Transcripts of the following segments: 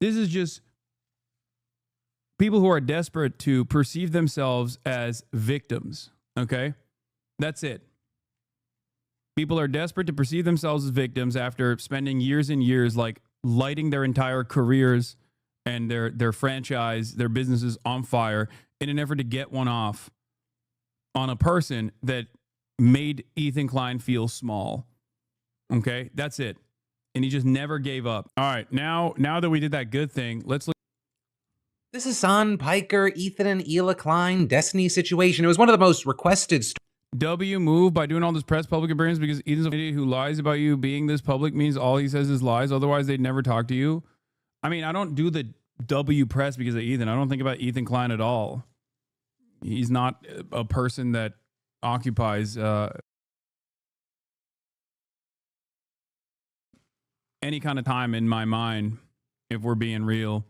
This is just people who are desperate to perceive themselves as victims, okay? That's it. People are desperate to perceive themselves as victims after spending years and years like lighting their entire careers and their franchise, their businesses on fire in an effort to get one off on a person that made Ethan Klein feel small. Okay? That's it. And he just never gave up. All right, now that we did that good thing, let's look. This is Hassan, Piker, Ethan, and Hila Klein Destiny situation. It was one of the most requested W move by doing all this press public appearance because Ethan's an idiot who lies about you being this public means all he says is lies. Otherwise, they'd never talk to you. I mean, I don't do the W press because of Ethan. I don't think about Ethan Klein at all. He's not a person that occupies any kind of time in my mind, if we're being real.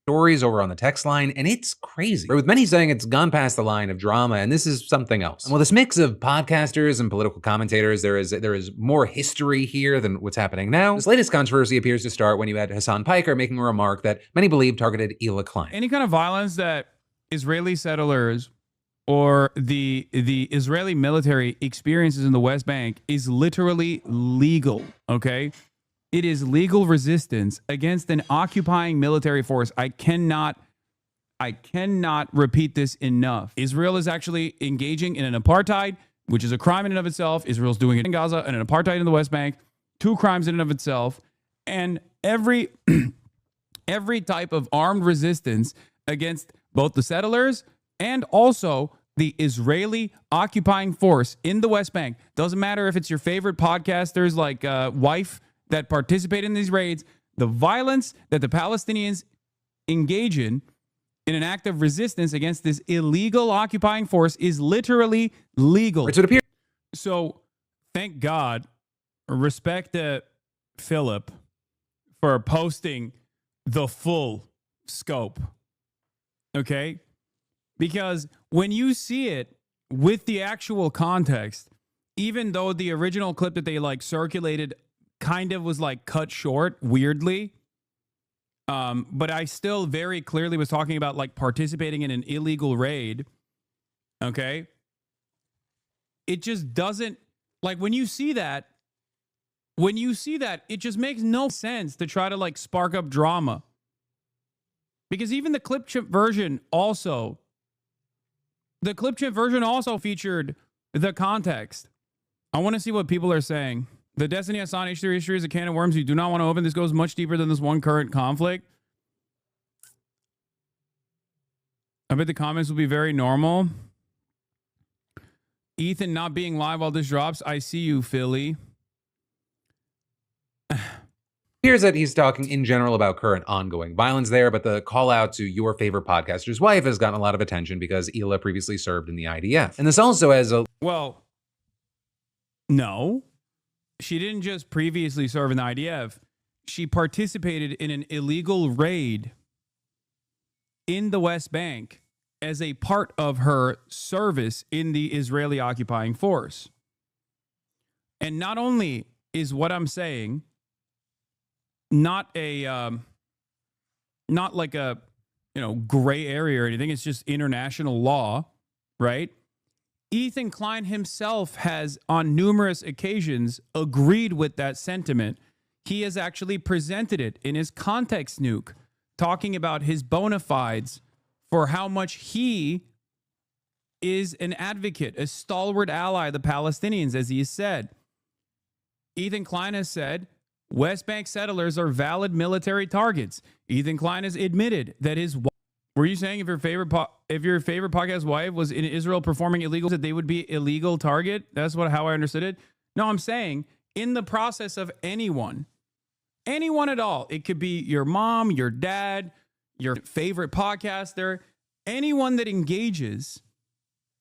Stories over on the text line, and it's crazy. With many saying it's gone past the line of drama, and this is something else. And with this mix of podcasters and political commentators, there is more history here than what's happening now. This latest controversy appears to start when you had Hassan Piker making a remark that many believe targeted Hila Klein. Any kind of violence that Israeli settlers or the Israeli military experiences in the West Bank is literally legal, okay? It is legal resistance against an occupying military force. I cannot repeat this enough. Israel is actually engaging in an apartheid, which is a crime in and of itself. Israel's doing it in Gaza and an apartheid in the West Bank, 2 crimes in and of itself. And every type of armed resistance against both the settlers and also the Israeli occupying force in the West Bank. Doesn't matter if it's your favorite podcasters like Wife that participate in these raids, the violence that the Palestinians engage in an act of resistance against this illegal occupying force is literally legal. So thank God, respect to Philip for posting the full scope. Okay? Because when you see it with the actual context, even though the original clip that they like circulated kind of was like cut short weirdly, but I still very clearly was talking about like participating in an illegal raid. Okay. It just doesn't, like, when you see that, it just makes no sense to try to like spark up drama. Because even the clip chip version also featured the context. I want to see what people are saying. The Destiny Hassan history is a can of worms you do not want to open. This goes much deeper than this one current conflict. I bet the comments will be very normal. Ethan not being live while this drops. I see you, Philly. Appears that he's talking in general about current ongoing violence there, but the call out to your favorite podcaster's wife has gotten a lot of attention because Hila previously served in the IDF. And this also has a... Well, no. She didn't just previously serve in the IDF. She participated in an illegal raid in the West Bank as a part of her service in the Israeli occupying force. And not only is what I'm saying not like a, gray area or anything, it's just international law, right? Ethan Klein himself has, on numerous occasions, agreed with that sentiment. He has actually presented it in his context nuke, talking about his bona fides for how much he is an advocate, a stalwart ally of the Palestinians, as he has said. Ethan Klein has said, West Bank settlers are valid military targets. Ethan Klein has admitted that his... Were you saying if your favorite podcast wife was in Israel performing illegal, that they would be illegal target? That's how I understood it. No, I'm saying in the process of anyone at all. It could be your mom, your dad, your favorite podcaster, anyone that engages.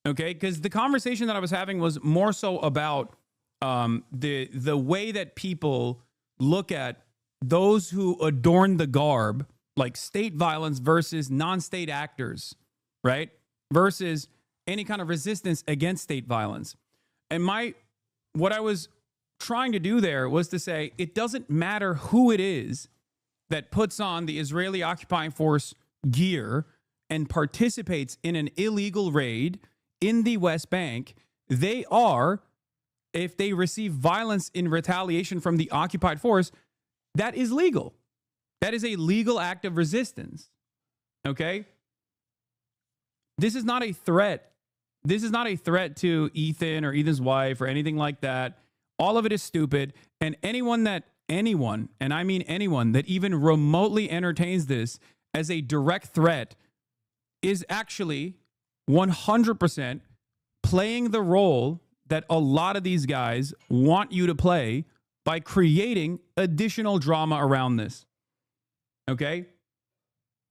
Okay, because the conversation that I was having was more so about the way that people look at those who adorn the garb, like state violence versus non-state actors, right? Versus any kind of resistance against state violence. And what I was trying to do there was to say, it doesn't matter who it is that puts on the Israeli occupying force gear and participates in an illegal raid in the West Bank, they are, if they receive violence in retaliation from the occupied force, that is legal. That is a legal act of resistance. Okay? This is not a threat. This is not a threat to Ethan or Ethan's wife or anything like that. All of it is stupid. And anyone, and I mean anyone, that even remotely entertains this as a direct threat is actually 100% playing the role that a lot of these guys want you to play by creating additional drama around this. Okay?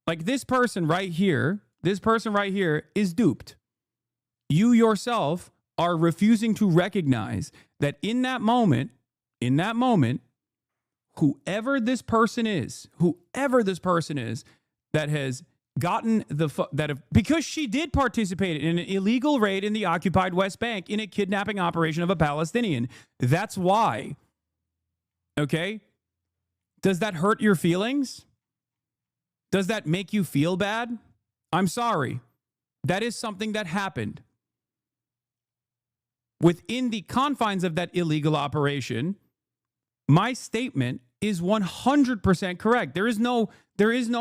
Like this person right here is duped. You yourself are refusing to recognize that in that moment, whoever this person is that has gotten because she did participate in an illegal raid in the occupied West Bank in a kidnapping operation of a Palestinian. That's why. Okay? Does that hurt your feelings? Does that make you feel bad? I'm sorry. That is something that happened. Within the confines of that illegal operation, my statement is 100% correct. There is no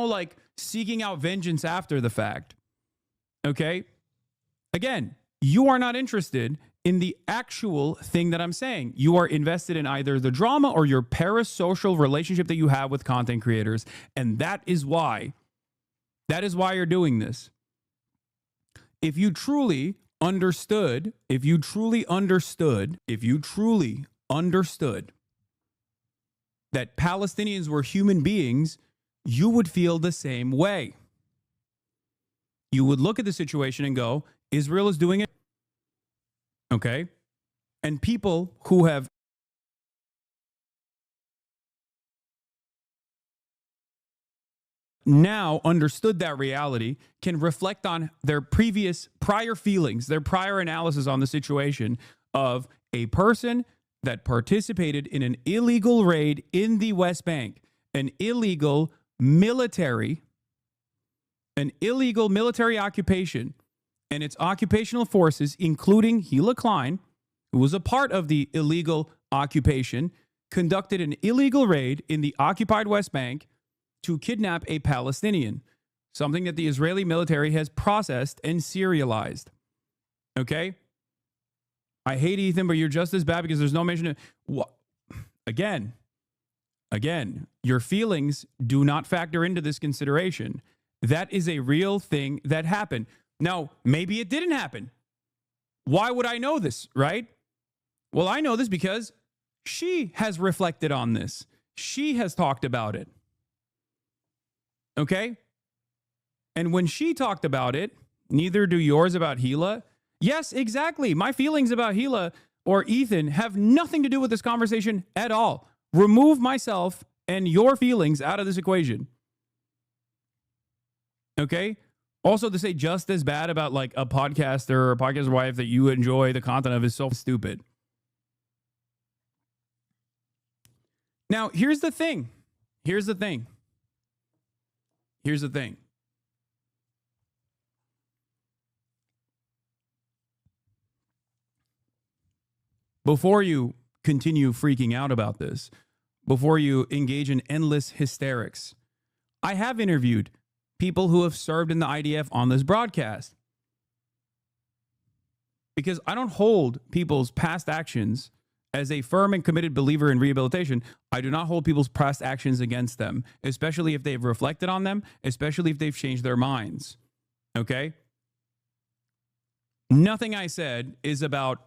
like seeking out vengeance after the fact. Okay? Again, you are not interested in the actual thing that I'm saying. You are invested in either the drama or your parasocial relationship that you have with content creators. And that is why you're doing this. If you truly understood that Palestinians were human beings, you would feel the same way. You would look at the situation and go, Israel is doing it. Okay? And people who have now understood that reality can reflect on their prior feelings, their prior analysis on the situation of a person that participated in an illegal raid in the West Bank, an illegal military occupation, and its occupational forces, including Hila Klein, who was a part of the illegal occupation, conducted an illegal raid in the occupied West Bank to kidnap a Palestinian, something that the Israeli military has processed and serialized. Okay? I hate Ethan, but you're just as bad because there's no mention of... Again, your feelings do not factor into this consideration. That is a real thing that happened. Now, maybe it didn't happen. Why would I know this, right? Well, I know this because she has reflected on this. She has talked about it. Okay? And when she talked about it, neither do yours about Hila. Yes, exactly. My feelings about Hila or Ethan have nothing to do with this conversation at all. Remove myself and your feelings out of this equation. Okay? Also, to say just as bad about like a podcaster or a podcaster wife that you enjoy the content of is so stupid. Now, here's the thing. Before you continue freaking out about this, before you engage in endless hysterics, I have interviewed people who have served in the IDF on this broadcast. Because I don't hold people's past actions as a firm and committed believer in rehabilitation. I do not hold people's past actions against them, especially if they've reflected on them, especially if they've changed their minds. Okay? Nothing I said is about,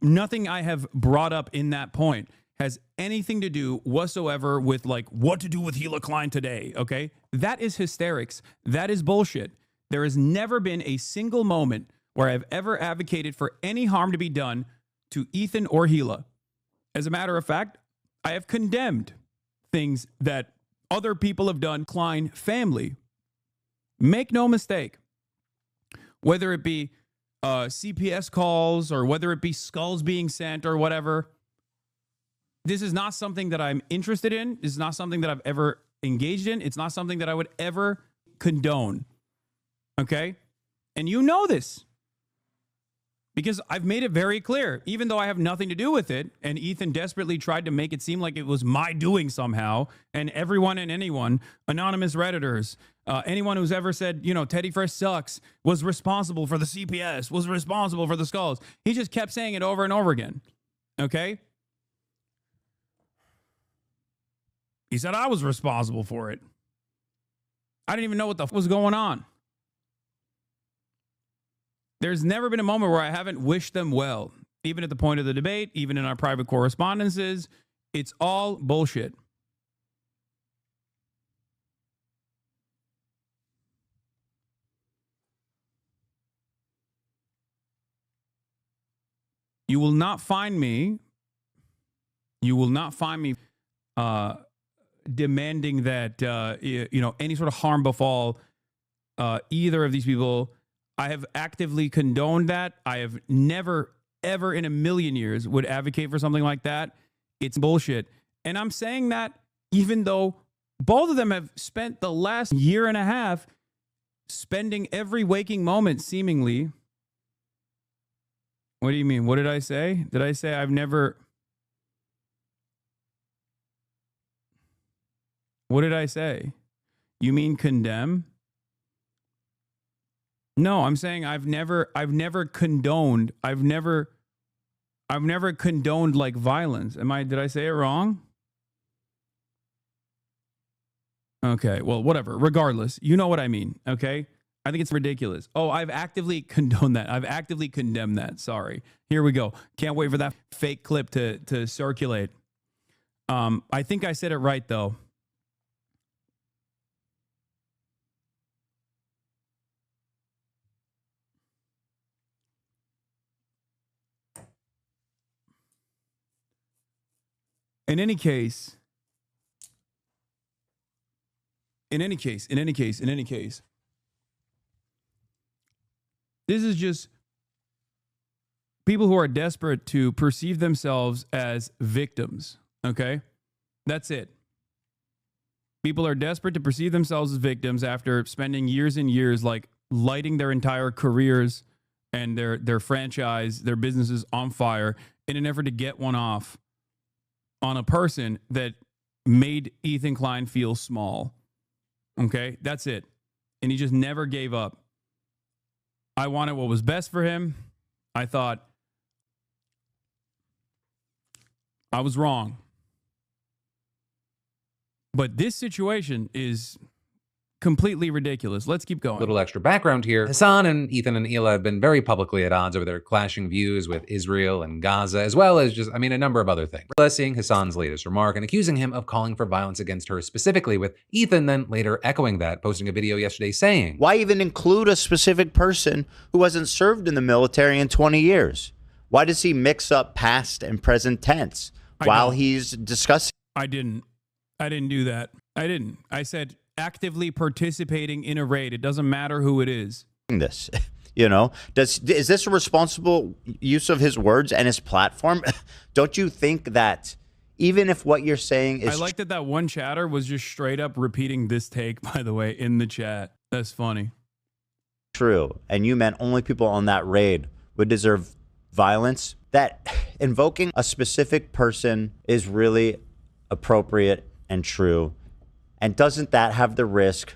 nothing I have brought up in that point has anything to do whatsoever with like what to do with Hila Klein today, okay? That is hysterics. That is bullshit. There has never been a single moment where I've ever advocated for any harm to be done to Ethan or Hila. As a matter of fact, I have condemned things that other people have done. Klein family. Make no mistake. Whether it be CPS calls or whether it be skulls being sent or whatever, this is not something that I'm interested in. This is not something that I've ever engaged in. It's not something that I would ever condone. Okay? And you know this. Because I've made it very clear, even though I have nothing to do with it, and Ethan desperately tried to make it seem like it was my doing somehow, and everyone and anyone, anonymous Redditors, anyone who's ever said, you know, Teddy Fresh sucks, was responsible for the CPS, was responsible for the skulls. He just kept saying it over and over again. Okay? He said I was responsible for it. I didn't even know what the f was going on. There's never been a moment where I haven't wished them well, even at the point of the debate, even in our private correspondences. It's all bullshit. You will not find me. You will not find me demanding that you know, any sort of harm befall either of these people. I have actively condoned that. I have never, ever in a million years would advocate for something like that. It's bullshit. And I'm saying that even though both of them have spent the last year and a half spending every waking moment seemingly. What do you mean? What did I say? Did I say I've never... What did I say? You mean condemn? No, I'm saying I've never condoned. I've never condoned like violence. Did I say it wrong? Okay, well, whatever. Regardless, you know what I mean, okay? I think it's ridiculous. Oh, I've actively condoned that. I've actively condemned that. Sorry. Here we go. Can't wait for that fake clip to circulate. I think I said it right though. In any case, this is just people who are desperate to perceive themselves as victims, okay? That's it. People are desperate to perceive themselves as victims after spending years and years, like, lighting their entire careers and their franchise, their businesses on fire in an effort to get one off on a person that made Ethan Klein feel small. Okay, that's it. And he just never gave up. I wanted what was best for him. I thought I was wrong. But this situation is completely ridiculous. Let's keep going. Little extra background here. Hasan and Ethan and Hila have been very publicly at odds over their clashing views with Israel and Gaza, as well as just, a number of other things. Hila seeing Hasan's latest remark and accusing him of calling for violence against her specifically, with Ethan then later echoing that, posting a video yesterday saying, "Why even include a specific person who hasn't served in the military in 20 years? Why does he mix up past and present tense while he's discussing?" I didn't do that. I didn't. I said actively participating in a raid. It doesn't matter who it is. This, you know, is this a responsible use of his words and his platform? Don't you think that even if what you're saying is... I like that one chatter was just straight up repeating this take, by the way, in the chat. That's funny. True, and you meant only people on that raid would deserve violence, that invoking a specific person is really appropriate and true. And doesn't that have the risk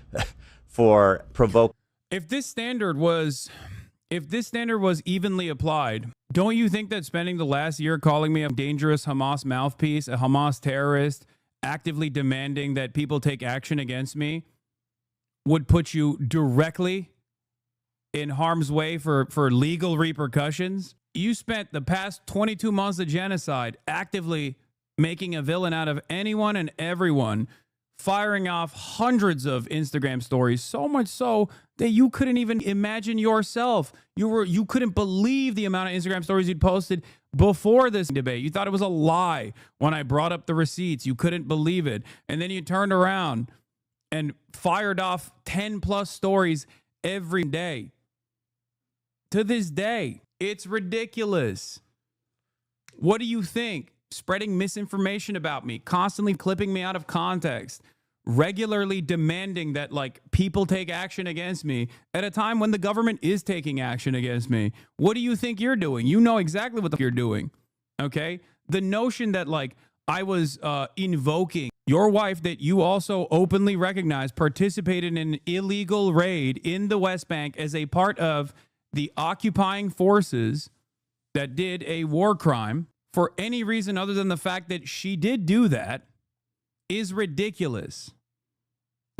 for provoking? If this standard was evenly applied, don't you think that spending the last year calling me a dangerous Hamas mouthpiece, a Hamas terrorist, actively demanding that people take action against me, would put you directly in harm's way for legal repercussions? You spent the past 22 months of genocide actively making a villain out of anyone and everyone, firing off hundreds of Instagram stories, so much so that you couldn't even imagine yourself. You couldn't believe the amount of Instagram stories you'd posted before this debate. You thought it was a lie when I brought up the receipts. You couldn't believe it. And then you turned around and fired off 10 plus stories every day. To this day, it's ridiculous. What do you think? Spreading misinformation about me, constantly clipping me out of context, regularly demanding that like people take action against me at a time when the government is taking action against me. What do you think you're doing? You know exactly what you're doing. Okay. The notion that like I was invoking your wife that you also openly recognize participated in an illegal raid in the West Bank as a part of the occupying forces that did a war crime for any reason other than the fact that she did do that is ridiculous.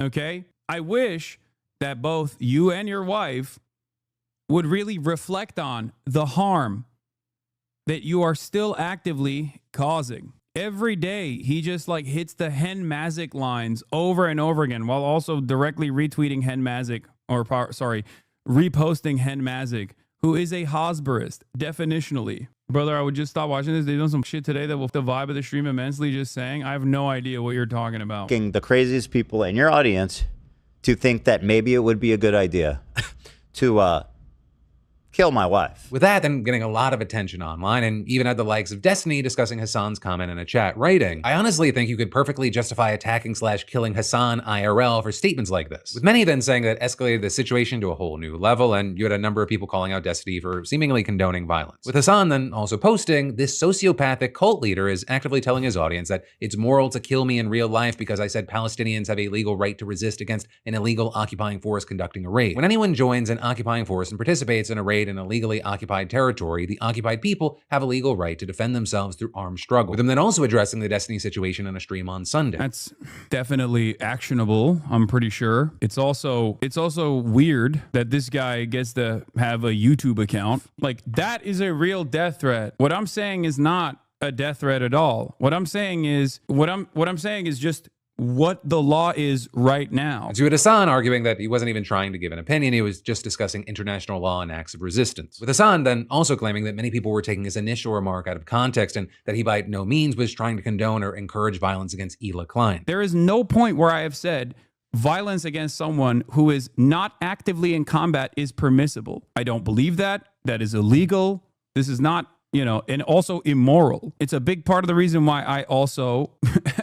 Okay? I wish that both you and your wife would really reflect on the harm that you are still actively causing. Every day, he just like hits the Hen Mazik lines over and over again while also directly retweeting Hen Mazik, reposting Hen Mazik, who is a Hosberist, definitionally. Brother, I would just stop watching this. They've done some shit today that will the vibe of the stream immensely just saying. I have no idea what you're talking about. The craziest people in your audience to think that maybe it would be a good idea to kill my wife. With that, then getting a lot of attention online, and even had the likes of Destiny discussing Hasan's comment in a chat, writing, I honestly think you could perfectly justify attacking/killing Hasan IRL for statements like this. With many then saying that escalated the situation to a whole new level, and you had a number of people calling out Destiny for seemingly condoning violence. With Hasan then also posting, this sociopathic cult leader is actively telling his audience that it's moral to kill me in real life because I said Palestinians have a legal right to resist against an illegal occupying force conducting a raid. When anyone joins an occupying force and participates in a raid in a legally occupied territory, the occupied people have a legal right to defend themselves through armed struggle. With them then also addressing the Destiny situation on a stream on Sunday. That's definitely actionable, I'm pretty sure. It's also weird that this guy gets to have a YouTube account. Like, that is a real death threat. What I'm saying is not a death threat at all. What I'm saying is just what the law is right now. And so you had Hasan arguing that he wasn't even trying to give an opinion, he was just discussing international law and acts of resistance. With Hasan then also claiming that many people were taking his initial remark out of context and that he by no means was trying to condone or encourage violence against Hila Klein. There is no point where I have said violence against someone who is not actively in combat is permissible. I don't believe that. That is illegal. This is not, and also immoral. It's a big part of the reason why I also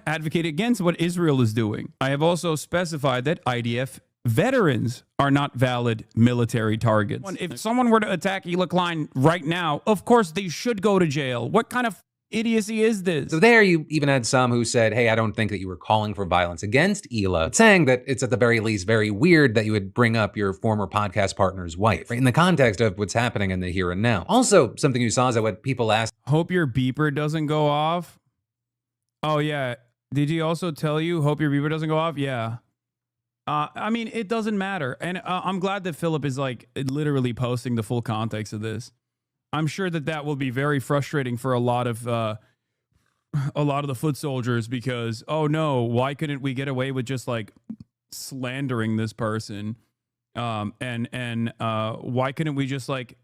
advocate against what Israel is doing. I have also specified that IDF veterans are not valid military targets. If someone were to attack Hila Klein right now, of course they should go to jail. What kind of idiocy is this? So there you even had some who said, hey, I don't think that you were calling for violence against Hila, but saying that it's at the very least very weird that you would bring up your former podcast partner's wife, right, in the context of what's happening in the here and now. Also, something you saw is that what people asked, hope your beeper doesn't go off. Oh yeah. Did he also tell you, hope your beeper doesn't go off? Yeah. I mean, it doesn't matter. And I'm glad that Philip is like literally posting the full context of this. I'm sure that will be very frustrating for a lot of the foot soldiers because, oh no, why couldn't we get away with just like slandering this person? And why couldn't we just like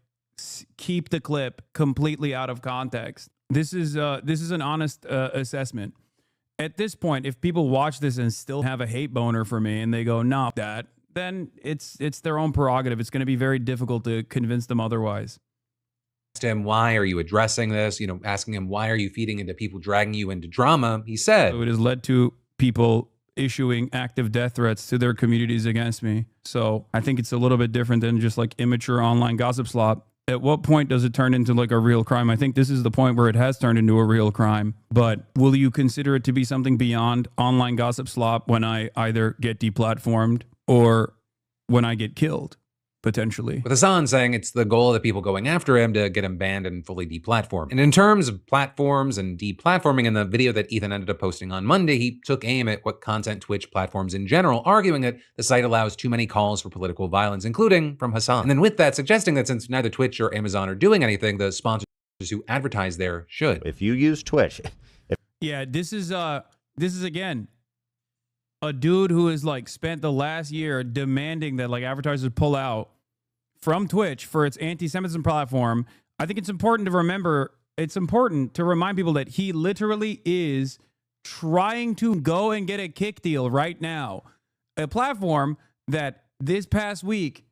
keep the clip completely out of context? This is an honest assessment. At this point, if people watch this and still have a hate boner for me and they go, nah, that, then it's their own prerogative. It's going to be very difficult to convince them otherwise. Him, why are you addressing this? Asking him, why are you feeding into people dragging you into drama? He said, so it has led to people issuing active death threats to their communities against me. So I think it's a little bit different than just like immature online gossip slop. At what point does it turn into like a real crime? I think this is the point where it has turned into a real crime. But will you consider it to be something beyond online gossip slop when I either get deplatformed or when I get killed? Potentially. With Hasan saying it's the goal of the people going after him to get him banned and fully deplatformed. And in terms of platforms and deplatforming, in the video that Ethan ended up posting on Monday, he took aim at what content Twitch platforms in general, arguing that the site allows too many calls for political violence, including from Hasan. And then with that, suggesting that since neither Twitch or Amazon are doing anything, the sponsors who advertise there should. If you use Twitch. Yeah, this is again a dude who has like spent the last year demanding that like advertisers pull out from Twitch for its anti-Semitism platform. I think it's important to remind people that he literally is trying to go and get a kick deal right now. A platform that this past week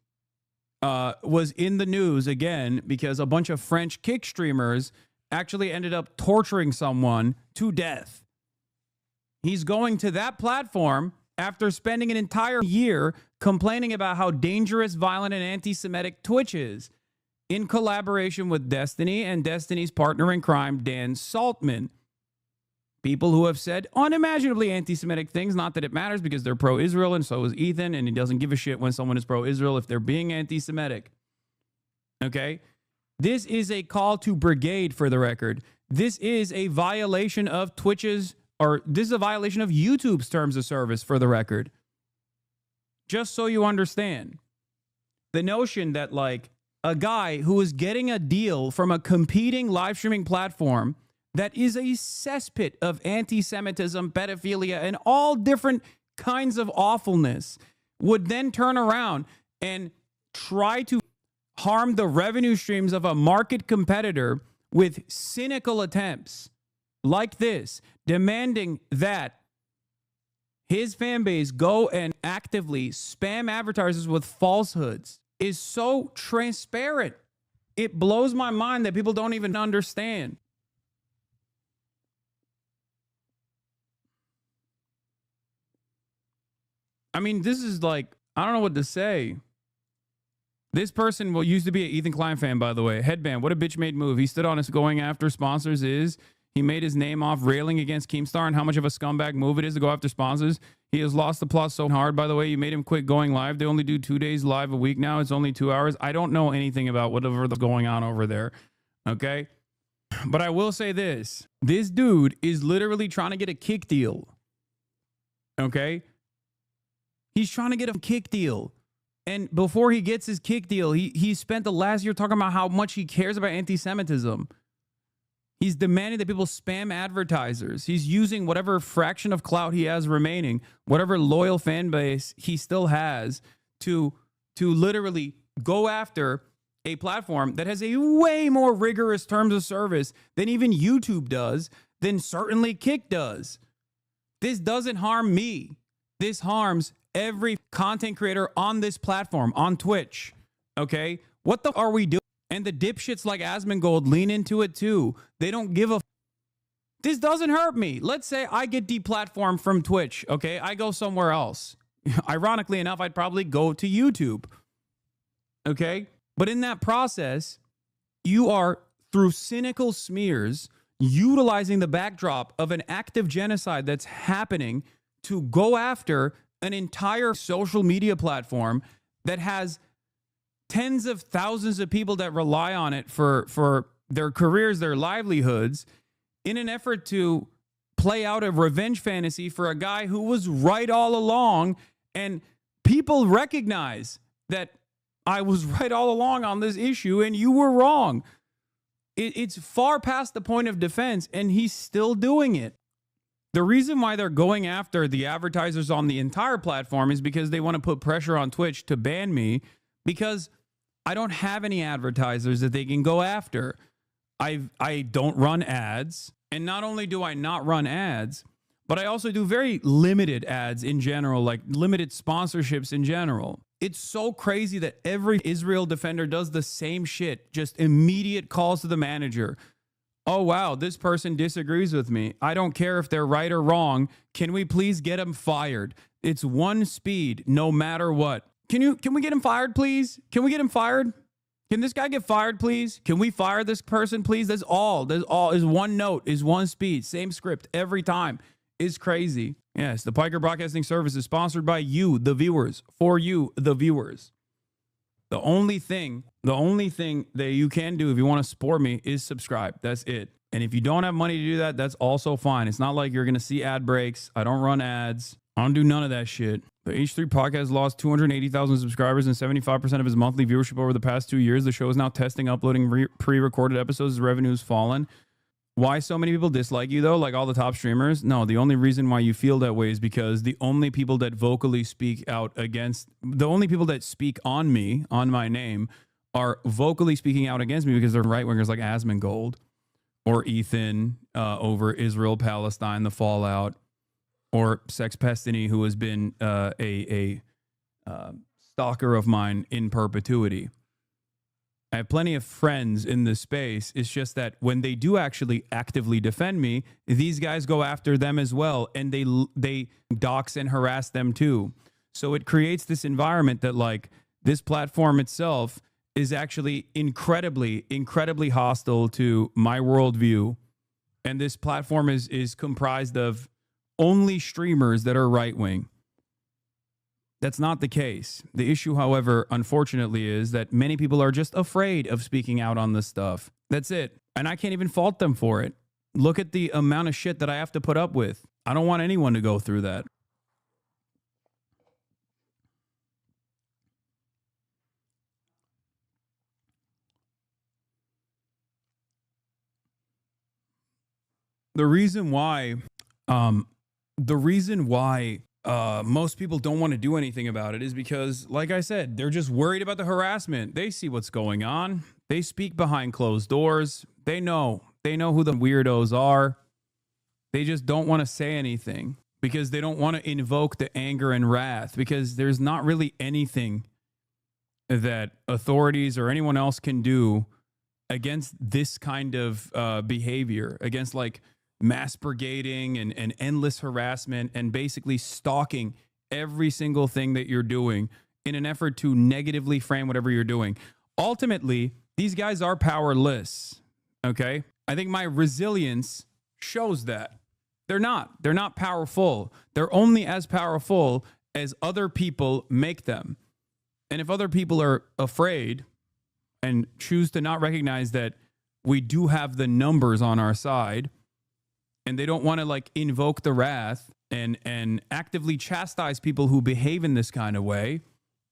was in the news again because a bunch of French kick streamers actually ended up torturing someone to death. He's going to that platform after spending an entire year complaining about how dangerous, violent, and anti-Semitic Twitch is, in collaboration with Destiny and Destiny's partner in crime, Dan Saltman. People who have said unimaginably anti-Semitic things, not that it matters because they're pro-Israel, and so is Ethan, and he doesn't give a shit when someone is pro-Israel if they're being anti-Semitic. Okay? This is a call to brigade, for the record. This is a violation of Twitch's, or this is a violation of YouTube's terms of service, for the record. Just so you understand. The notion that, like, a guy who is getting a deal from a competing live streaming platform that is a cesspit of anti-Semitism, pedophilia, and all different kinds of awfulness would then turn around and try to harm the revenue streams of a market competitor with cynical attempts like this, demanding that his fan base go and actively spam advertisers with falsehoods, is so transparent. It blows my mind that people don't even understand. I mean, this is like, I don't know what to say. This person used to be an Ethan Klein fan, by the way. Headband, what a bitch made move. He stood on his going after sponsors is. He made his name off railing against Keemstar and how much of a scumbag move it is to go after sponsors. He has lost the plot so hard, by the way. You made him quit going live. They only do 2 days live a week now. It's only 2 hours. I don't know anything about whatever's going on over there. Okay? But I will say this. This dude is literally trying to get a kick deal. Okay? He's trying to get a kick deal. And before he gets his kick deal, he spent the last year talking about how much he cares about anti-Semitism. He's demanding that people spam advertisers. He's using whatever fraction of clout he has remaining, whatever loyal fan base he still has, to literally go after a platform that has a way more rigorous terms of service than even YouTube does, than certainly Kick does. This doesn't harm me. This harms every content creator on this platform, on Twitch. Okay? What the are we doing? And the dipshits like Asmongold lean into it too. They don't give a... This doesn't hurt me. Let's say I get deplatformed from Twitch, okay? I go somewhere else. Ironically enough, I'd probably go to YouTube. Okay? But in that process, you are, through cynical smears, utilizing the backdrop of an active genocide that's happening to go after an entire social media platform that has tens of thousands of people that rely on it for their careers, their livelihoods, in an effort to play out a revenge fantasy for a guy who was right all along. And people recognize that I was right all along on this issue and you were wrong. It's far past the point of defense, and he's still doing it. The reason why they're going after the advertisers on the entire platform is because they want to put pressure on Twitch to ban me, because I don't have any advertisers that they can go after. I don't run ads. And not only do I not run ads, but I also do very limited ads in general, like limited sponsorships in general. It's so crazy that every Israel defender does the same shit. Just immediate calls to the manager. Oh, wow, this person disagrees with me. I don't care if they're right or wrong. Can we please get him fired? It's one speed, no matter what. Can we get him fired, please? Can we get him fired? Can this guy get fired, please? Can we fire this person, please? That's all. That's all. Is one note, is one speed, same script every time. It's crazy. Yes, the Piker Broadcasting Service is sponsored by you, the viewers, for you, the viewers. The only thing that you can do if you want to support me is subscribe. That's it. And if you don't have money to do that, that's also fine. It's not like you're going to see ad breaks. I don't run ads. I don't do none of that shit. The H3 podcast lost 280,000 subscribers and 75% of his monthly viewership over the past 2 years. The show is now testing uploading pre-recorded episodes as revenue's fallen. Why so many people dislike you, though, like all the top streamers? No, the only reason why you feel that way is because the only people that vocally speak out against, the only people that speak on me, on my name, are vocally speaking out against me because they're right-wingers like Asmongold or Ethan over Israel, Palestine, the fallout, or Sex Pestiny, who has been a stalker of mine in perpetuity. I have plenty of friends in this space. It's just that when they do actually actively defend me, these guys go after them as well, and they dox and harass them too. So it creates this environment that, like, this platform itself is actually incredibly, incredibly hostile to my worldview. And this platform is comprised of only streamers that are right-wing. That's not the case. The issue, however, unfortunately, is that many people are just afraid of speaking out on this stuff. That's it. And I can't even fault them for it. Look at the amount of shit that I have to put up with. I don't want anyone to go through that. The reason why most people don't want to do anything about it is because, like I said, they're just worried about the harassment. They see what's going on. They speak behind closed doors. They know who the weirdos are. They just don't want to say anything because they don't want to invoke the anger and wrath, because there's not really anything that authorities or anyone else can do against this kind of behavior, against like mass brigading and endless harassment and basically stalking every single thing that you're doing in an effort to negatively frame whatever you're doing. Ultimately, these guys are powerless, okay? I think my resilience shows that. They're not powerful. They're only as powerful as other people make them. And if other people are afraid and choose to not recognize that we do have the numbers on our side, and they don't want to like invoke the wrath and actively chastise people who behave in this kind of way,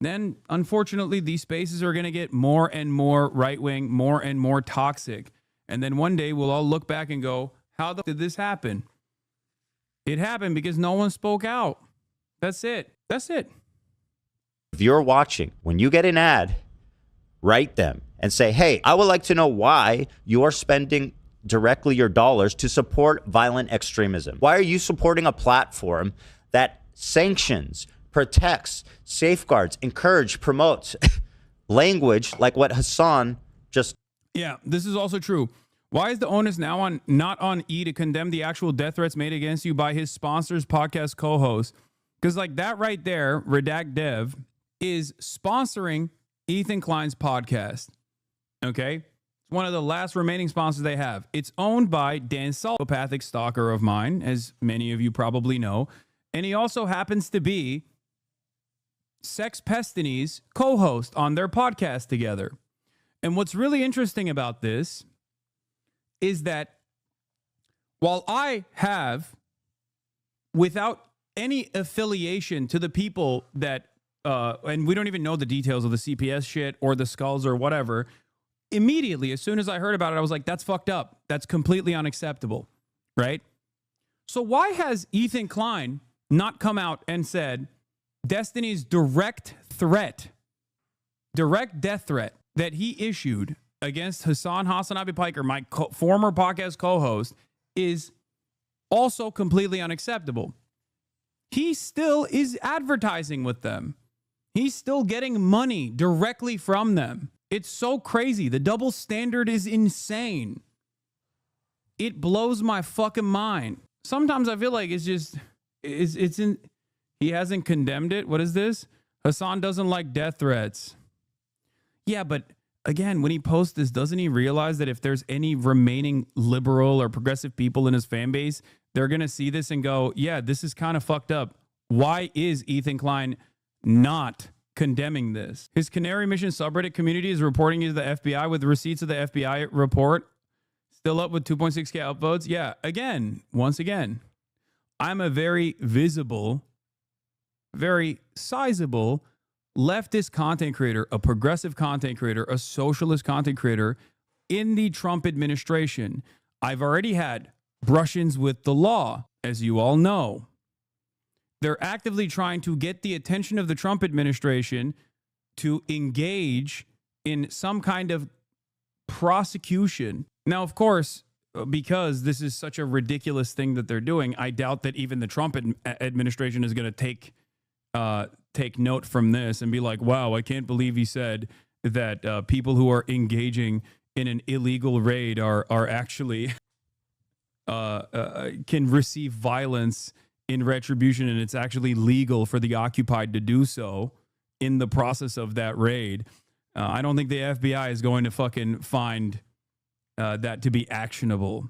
then unfortunately these spaces are going to get more and more right-wing, more and more toxic. And then one day we'll all look back and go, how the f- did this happen? It happened because no one spoke out. That's it. That's it. If you're watching, when you get an ad, write them and say, hey, I would like to know why you are spending directly your dollars to support violent extremism. Why are you supporting a platform that sanctions, protects, safeguards, encourages, promotes language like what Hasan just... Yeah, this is also true. Why is the onus now not on E to condemn the actual death threats made against you by his sponsors, podcast co-hosts? Because like that right there, Redact Dev, is sponsoring Ethan Klein's podcast. Okay? It's one of the last remaining sponsors they have. It's owned by Dan Salt, a psychopathic stalker of mine, as many of you probably know. And he also happens to be Sex Pestini's co-host on their podcast together. And what's really interesting about this is that while I have, without any affiliation to the people that, and we don't even know the details of the CPS shit or the skulls or whatever, immediately, as soon as I heard about it, I was like, that's fucked up. That's completely unacceptable, right? So why has Ethan Klein not come out and said Destiny's direct death threat that he issued against HasanAbi Piker, my former podcast co-host, is also completely unacceptable? He still is advertising with them. He's still getting money directly from them. It's so crazy. The double standard is insane. It blows my fucking mind. Sometimes I feel like it's just, it's in, he hasn't condemned it. What is this? Hasan doesn't like death threats. Yeah, but again, when he posts this, doesn't he realize that if there's any remaining liberal or progressive people in his fan base, they're going to see this and go, yeah, this is kind of fucked up. Why is Ethan Klein not condemning this? His Canary Mission subreddit community is reporting to the FBI with receipts of the FBI report. Still up with 2.6K upvotes. Yeah, once again, I'm a very visible, very sizable leftist content creator, a progressive content creator, a socialist content creator in the Trump administration. I've already had brush-ins with the law, as you all know. They're actively trying to get the attention of the Trump administration to engage in some kind of prosecution. Now, of course, because this is such a ridiculous thing that they're doing, I doubt that even the Trump administration is going to take note from this and be like, wow, I can't believe he said that people who are engaging in an illegal raid are actually can receive violence in retribution, and it's actually legal for the occupied to do so in the process of that raid. I don't think the FBI is going to fucking find that to be actionable.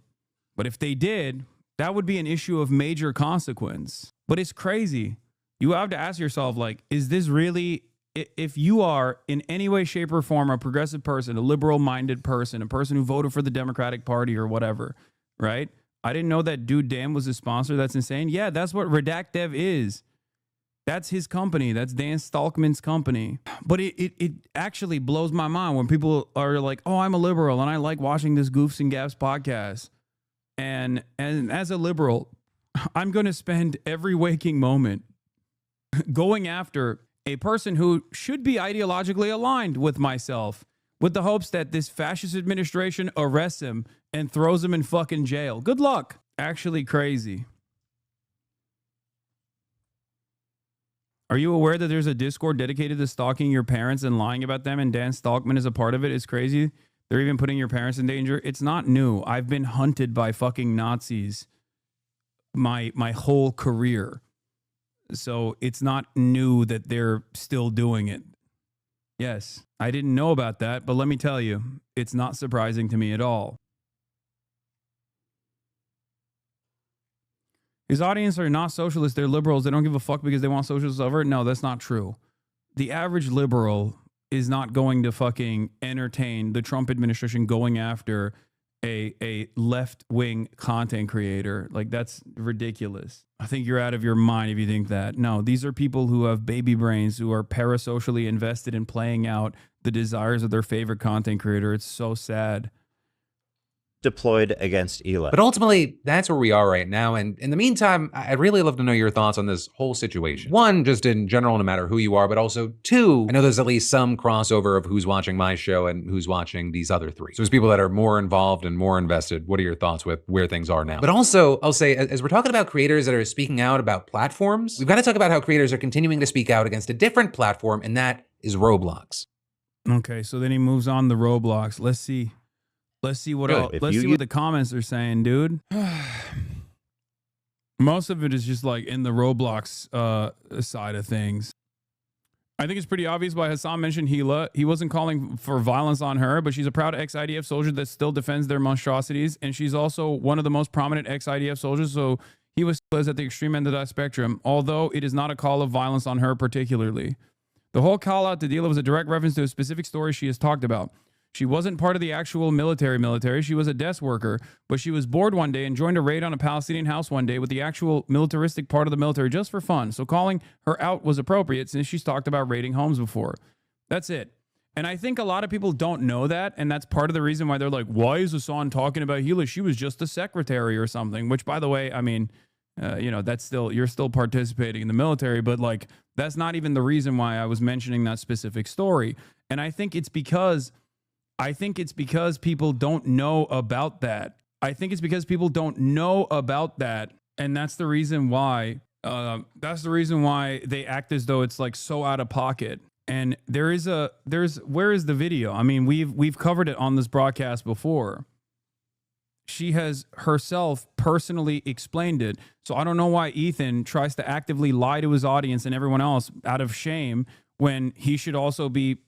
But if they did, that would be an issue of major consequence. But it's crazy. You have to ask yourself, like, is this really, if you are in any way, shape, or form a progressive person, a liberal-minded person, a person who voted for the Democratic Party or whatever, right? I didn't know that Dude Dan was a sponsor. That's insane. Yeah, that's what RedactDev is. That's his company. That's Dan Stalkman's company. But it actually blows my mind when people are like, oh, I'm a liberal and I like watching this Goofs and Gaps podcast. And as a liberal, I'm going to spend every waking moment going after a person who should be ideologically aligned with myself, with the hopes that this fascist administration arrests him and throws him in fucking jail. Good luck. Actually crazy. Are you aware that there's a Discord dedicated to stalking your parents and lying about them, and Dan Stalkman is a part of it? It's crazy. They're even putting your parents in danger. It's not new. I've been hunted by fucking Nazis my whole career. So it's not new that they're still doing it. Yes, I didn't know about that, but let me tell you, it's not surprising to me at all. His audience are not socialists, they're liberals. They don't give a fuck because they want socialists over. No, that's not true. The average liberal is not going to fucking entertain the Trump administration going after a left-wing content creator. Like, that's ridiculous. I think you're out of your mind if you think that. No, these are people who have baby brains, who are parasocially invested in playing out the desires of their favorite content creator. It's so sad. Deployed against Eli. But ultimately, that's where we are right now. And in the meantime, I'd really love to know your thoughts on this whole situation. One, just in general, no matter who you are, but also two, I know there's at least some crossover of who's watching my show and who's watching these other three. So there's people that are more involved and more invested. What are your thoughts with where things are now? But also, I'll say, as we're talking about creators that are speaking out about platforms, we've got to talk about how creators are continuing to speak out against a different platform, and that is Roblox. Okay, so then he moves on to Roblox. Let's see what let's see what the comments are saying, dude. Most of it is just like in the Roblox side of things. I think it's pretty obvious why Hasan mentioned Hila. He wasn't calling for violence on her, but she's a proud ex-IDF soldier that still defends their monstrosities, and she's also one of the most prominent ex-IDF soldiers, so he was at the extreme end of that spectrum, although it is not a call of violence on her particularly. The whole call out to Dila was a direct reference to a specific story she has talked about. She wasn't part of the actual military. She was a desk worker, but she was bored one day and joined a raid on a Palestinian house one day with the actual militaristic part of the military just for fun. So calling her out was appropriate since she's talked about raiding homes before. That's it. And I think a lot of people don't know that, and that's part of the reason why they're like, why is Hasan talking about Hila? She was just a secretary or something, which, by the way, I mean, that's still, you're still participating in the military, but like, that's not even the reason why I was mentioning that specific story. And I think it's because people don't know about that. And that's the reason why they act as though it's like so out of pocket. And where is the video? I mean, we've covered it on this broadcast before. She has herself personally explained it. So I don't know why Ethan tries to actively lie to his audience and everyone else out of shame when he should also be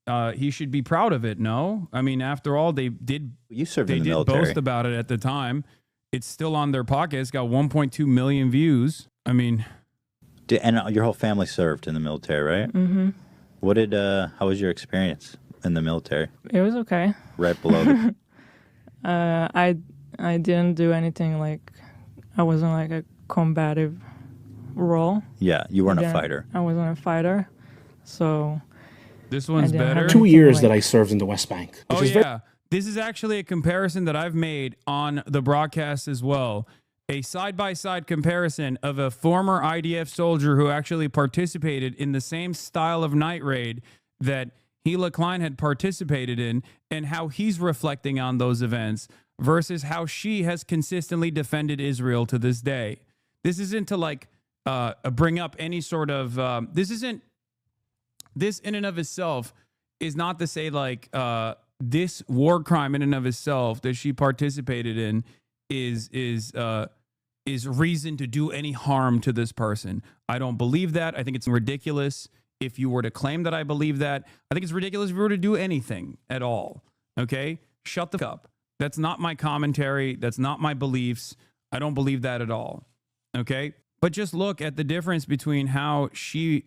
proud of it. No, I mean, after all, they did boast about it at the time. It's still on their pocket. It's got 1.2 million views. I mean, and your whole family served in the military, right? Mm-hmm. How was your experience in the military? It was okay. Right below the... I didn't do anything like, I wasn't like a combative role. Yeah, you weren't a fighter. I wasn't a fighter, so... This one's better. 2 years that I served in the West Bank. Oh, yeah. This is actually a comparison that I've made on the broadcast as well. A side-by-side comparison of a former IDF soldier who actually participated in the same style of night raid that Hila Klein had participated in, and how he's reflecting on those events versus how she has consistently defended Israel to this day. This isn't to like bring up any sort of... This in and of itself is not to say like this war crime in and of itself that she participated in is reason to do any harm to this person. I don't believe that. I think it's ridiculous if you were to claim that I believe that. I think it's ridiculous if you were to do anything at all. Okay? Shut the fuck up. That's not my commentary. That's not my beliefs. I don't believe that at all. Okay? But just look at the difference between how she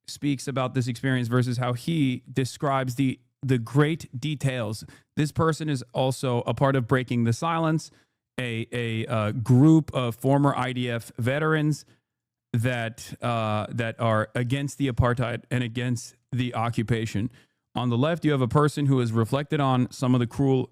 speaks about this experience versus how he describes the great details. This person is also a part of Breaking the Silence, a group of former IDF veterans that are against the apartheid and against the occupation. On the left, you have a person who has reflected on some of the cruel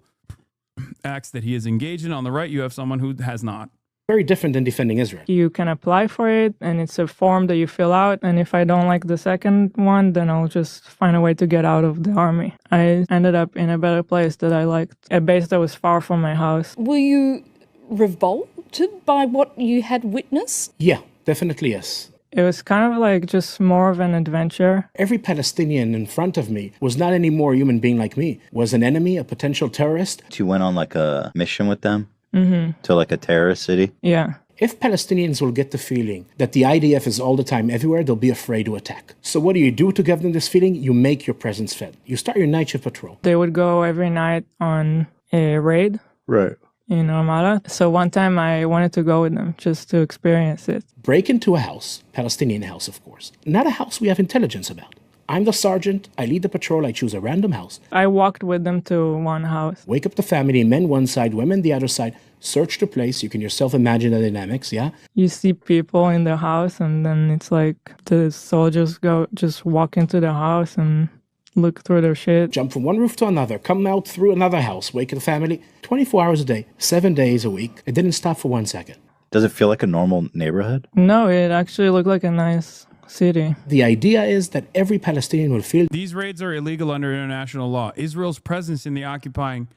acts that he has engaged in. On the right, you have someone who has not. Very different than defending Israel. You can apply for it, and it's a form that you fill out. And if I don't like the second one, then I'll just find a way to get out of the army. I ended up in a better place that I liked, a base that was far from my house. Were you revolted by what you had witnessed? Yeah, definitely yes. It was kind of like just more of an adventure. Every Palestinian in front of me was not any more human being like me, was an enemy, a potential terrorist. You went on like a mission with them to like a terrorist city? Yeah. If Palestinians will get the feeling that the IDF is all the time everywhere, they'll be afraid to attack. So what do? To give them this feeling? You make your presence felt. You start your night shift patrol. They would go every night on a raid. Right. In Ramallah. So one time I wanted to go with them just to experience it. Break into a house, Palestinian house, of course. Not a house we have intelligence about. I'm the sergeant. I lead the patrol. I choose a random house. I walked with them to one house. Wake up the family, men one side, women the other side. Search the place. You can yourself imagine the dynamics, yeah? You see people in the house, and then it's like the soldiers just walk into the house and look through their shit. Jump from one roof to another. Come out through another house. Wake up the family. 24 hours a day, 7 days a week. It didn't stop for 1 second. Does it feel like a normal neighborhood? No, it actually looked like a nice city. The idea is that every Palestinian will feel... These raids are illegal under international law. Israel's presence in the occupied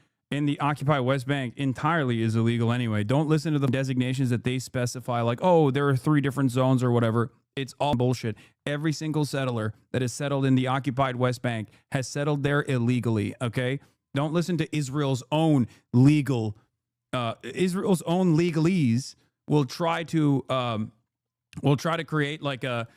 West Bank entirely is illegal anyway. Don't listen to the designations that they specify, like, oh, there are 3 different zones or whatever. It's all bullshit. Every single settler that is settled in the occupied West Bank has settled there illegally, okay? Don't listen to Israel's own legalese will try to create like a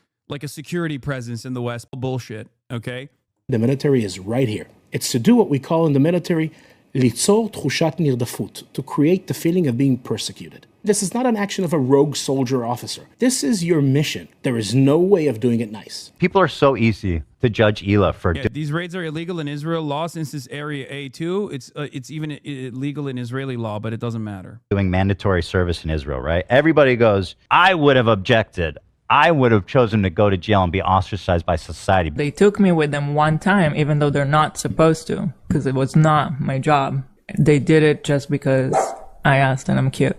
security presence in the West. Bullshit, okay? The military is right here. It's to do what we call in the military ליצור תחושת נרדפות, to create the feeling of being persecuted. This is not an action of a rogue soldier officer. This is your mission. There is no way of doing it nice. People are so easy to judge Ela for... Yeah, these raids are illegal in Israel law since it's Area A2. It's even illegal in Israeli law, but it doesn't matter. Doing mandatory service in Israel, right? Everybody goes, I would have objected. I would have chosen to go to jail and be ostracized by society. They took me with them one time, even though they're not supposed to, because it was not my job. They did it just because I asked and I'm cute.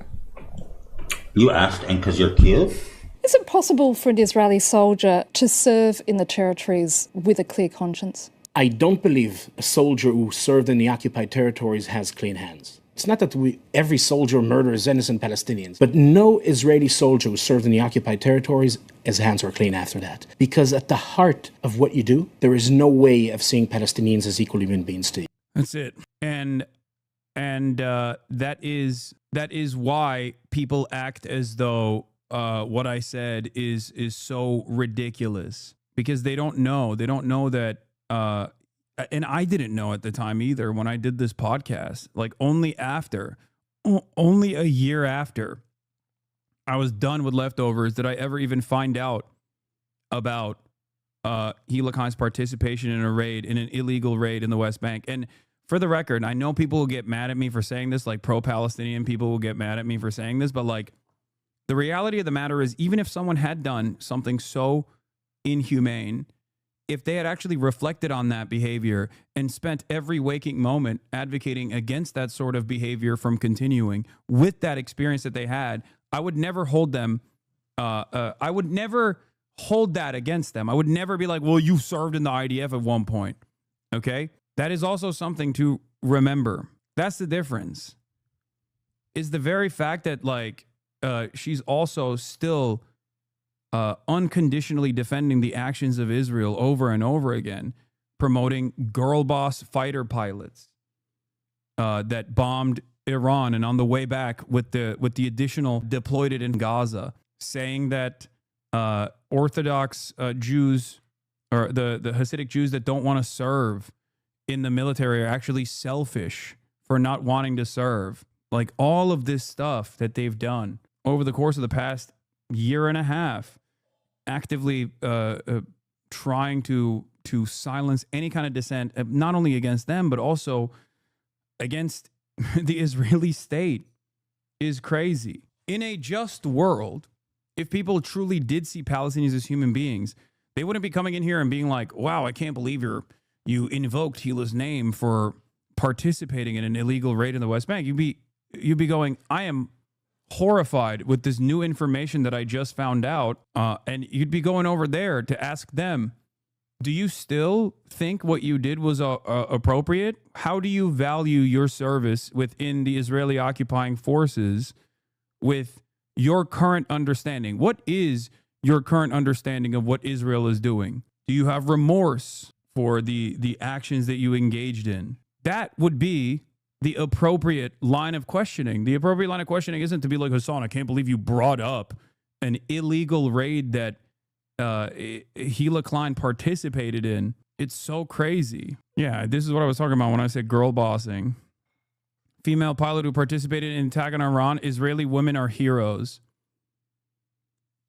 You asked and because you're cute? Is it possible for an Israeli soldier to serve in the territories with a clear conscience? I don't believe a soldier who served in the occupied territories has clean hands. It's not that every soldier murders innocent Palestinians, but no Israeli soldier who served in the occupied territories, his hands were clean after that. Because at the heart of what you do, there is no way of seeing Palestinians as equal human beings to you. That's it. And that is why people act as though what I said is so ridiculous, because they don't know. They don't know that. And I didn't know at the time either when I did this podcast. Like only a year after I was done with Leftovers did I ever even find out about Hila Khan's participation in an illegal raid in the West Bank. And for the record, I know people will get mad at me for saying this, like pro-Palestinian people will get mad at me for saying this, but like the reality of the matter is, even if someone had done something so inhumane, if they had actually reflected on that behavior and spent every waking moment advocating against that sort of behavior from continuing with that experience that they had, I would never hold them. I would never hold that against them. I would never be like, well, you served in the IDF at one point. Okay. That is also something to remember. That's the difference. Is the very fact that like, she's also still unconditionally defending the actions of Israel over and over again, promoting girl boss fighter pilots that bombed Iran, and on the way back with the additional deployed it in Gaza, saying that Orthodox Jews or the Hasidic Jews that don't want to serve in the military are actually selfish for not wanting to serve. Like all of this stuff that they've done over the course of the past year and a half, actively trying to silence any kind of dissent, not only against them, but also against the Israeli state, is crazy. In a just world, if people truly did see Palestinians as human beings, they wouldn't be coming in here and being like, wow, I can't believe you invoked Hila's name for participating in an illegal raid in the West Bank. You'd be going, I am horrified with this new information that I just found out. And you'd be going over there to ask them, do you still think what you did was appropriate? How do you value your service within the Israeli occupying forces with your current understanding? What is your current understanding of what Israel is doing? Do you have remorse for the actions that you engaged in? That would be the appropriate line of questioning. The appropriate line of questioning isn't to be like, Hasan, I can't believe you brought up an illegal raid that Hila Klein participated in. It's so crazy. Yeah, this is what I was talking about when I said girl bossing. Female pilot who participated in attack on Iran. Israeli women are heroes.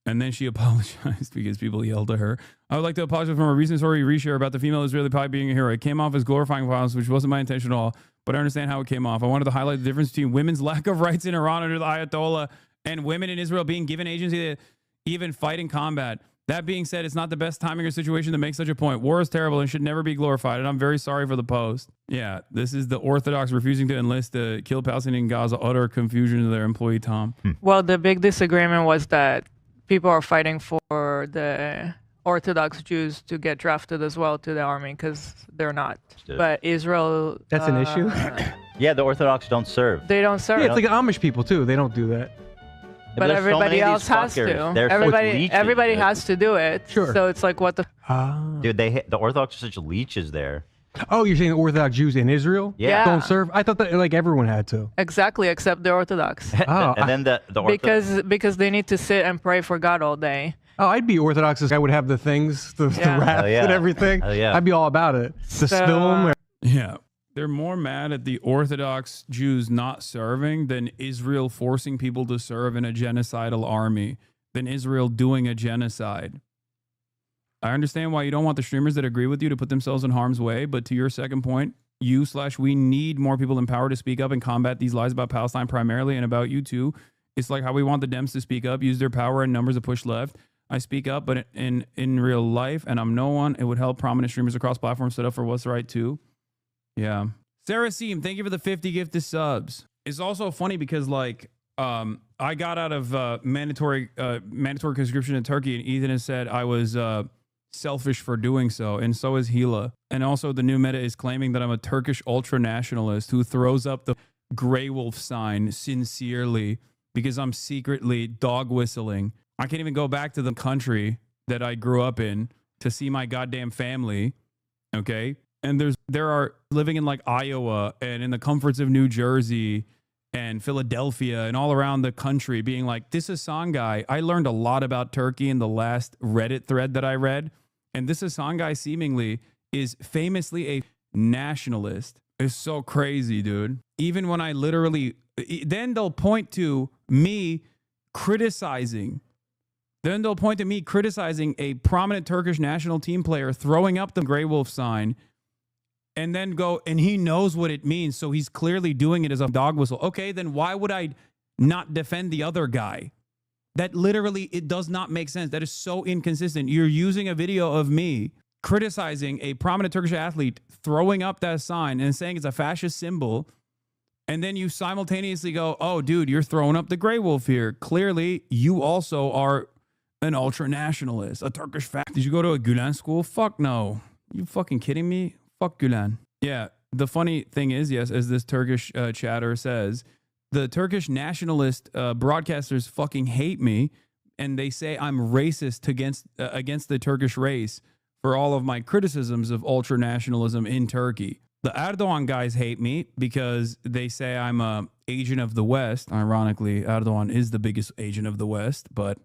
And then she apologized because people yelled at her. I would like to apologize for a recent story reshare about the female Israeli pilot being a hero. It came off as glorifying violence, which wasn't my intention at all, but I understand how it came off. I wanted to highlight the difference between women's lack of rights in Iran under the Ayatollah and women in Israel being given agency to even fight in combat. That being said, it's not the best timing or situation to make such a point. War is terrible and should never be glorified, and I'm very sorry for the post. Yeah, this is the Orthodox refusing to enlist to kill Palestinians in Gaza, utter confusion to their employee, Tom. Well, the big disagreement was that people are fighting for the Orthodox Jews to get drafted as well to the army because they're not. But Israel... That's an issue? Yeah, the Orthodox don't serve. They don't serve. Yeah, it's like Amish people, too. They don't do that. But there's everybody so many of else these has fuckers. to. They're such leeches, Everybody dude. has to do it. Sure. So it's like, what the... Dude, the Orthodox are such leeches there. Oh, you're saying Orthodox Jews in Israel Yeah. don't serve? I thought that like everyone had to. Exactly, except the Orthodox. Oh, And then the Orthodox... because they need to sit and pray for God all day. Oh, I'd be Orthodox as I would have the things, the Yeah. wrath Hell yeah. and everything. Hell yeah. I'd be all about it. The So, film. Yeah. They're more mad at the Orthodox Jews not serving than Israel forcing people to serve in a genocidal army, than Israel doing a genocide. I understand why you don't want the streamers that agree with you to put themselves in harm's way, but to your second point, we need more people in power to speak up and combat these lies about Palestine primarily and about you too. It's like how we want the Dems to speak up, use their power and numbers to push left. I speak up, but in real life, and I'm no one, it would help prominent streamers across platforms set up for what's right too. Yeah. Sarah Seam, thank you for the 50 gifted subs. It's also funny because like I got out of mandatory conscription in Turkey, and Ethan has said I was selfish for doing so, and so is Hila. And also the new meta is claiming that I'm a Turkish ultra-nationalist who throws up the gray wolf sign sincerely because I'm secretly dog whistling. I can't even go back to the country that I grew up in to see my goddamn family, okay? And there are living in like Iowa and in the comforts of New Jersey and Philadelphia and all around the country being like, this Hasan guy, I learned a lot about Turkey in the last Reddit thread that I read. And this Hasan guy seemingly is famously a nationalist. It's so crazy, dude. Even when I literally, then they'll point to me criticizing. Then they'll point to me criticizing a prominent Turkish national team player throwing up the Grey Wolf sign and then go, and he knows what it means, so he's clearly doing it as a dog whistle. Okay, then why would I not defend the other guy? That literally, it does not make sense. That is so inconsistent. You're using a video of me criticizing a prominent Turkish athlete throwing up that sign and saying it's a fascist symbol, and then you simultaneously go, oh, dude, you're throwing up the Grey Wolf here. Clearly, you also are an ultra-nationalist, a Turkish fact. Did you go to a Gulen school? Fuck no. You fucking kidding me? Fuck Gulen. Yeah, the funny thing is, yes, as this Turkish chatter says, the Turkish nationalist broadcasters fucking hate me and they say I'm racist against the Turkish race for all of my criticisms of ultra nationalism in Turkey. The Erdogan guys hate me because they say I'm a agent of the West. Ironically, Erdogan is the biggest agent of the West, but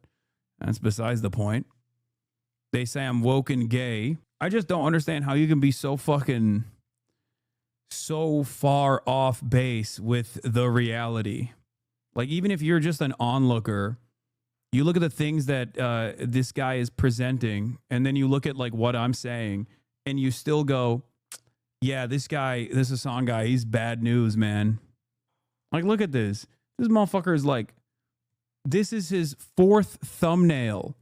that's besides the point. They say I'm woke and gay. I just don't understand how you can be so far off base with the reality. Like, even if you're just an onlooker, you look at the things that this guy is presenting, and then you look at like what I'm saying, and you still go, yeah, this Hasan guy, he's bad news, man. Like, look at this. This motherfucker is like, this is his 4th thumbnail.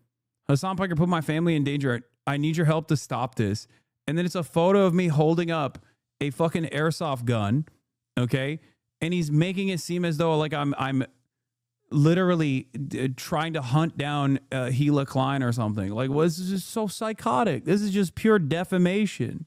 Hasan Piker put my family in danger. I need your help to stop this. And then it's a photo of me holding up a fucking airsoft gun, okay? And he's making it seem as though like I'm literally trying to hunt down Hila Klein or something. Like, well, this is just so psychotic. This is just pure defamation.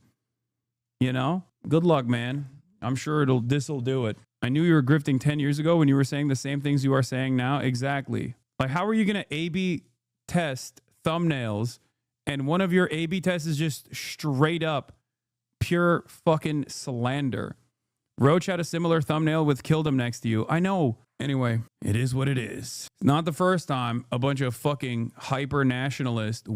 You know? Good luck, man. I'm sure this'll do it. I knew you were grifting 10 years ago when you were saying the same things you are saying now. Exactly. Like, how are you going to A/B test thumbnails and one of your A/B tests is just straight up pure fucking slander? Roach had a similar thumbnail with "killed him" next to you. I know. Anyway, it is what it is. It's not the first time a bunch of fucking hyper nationalist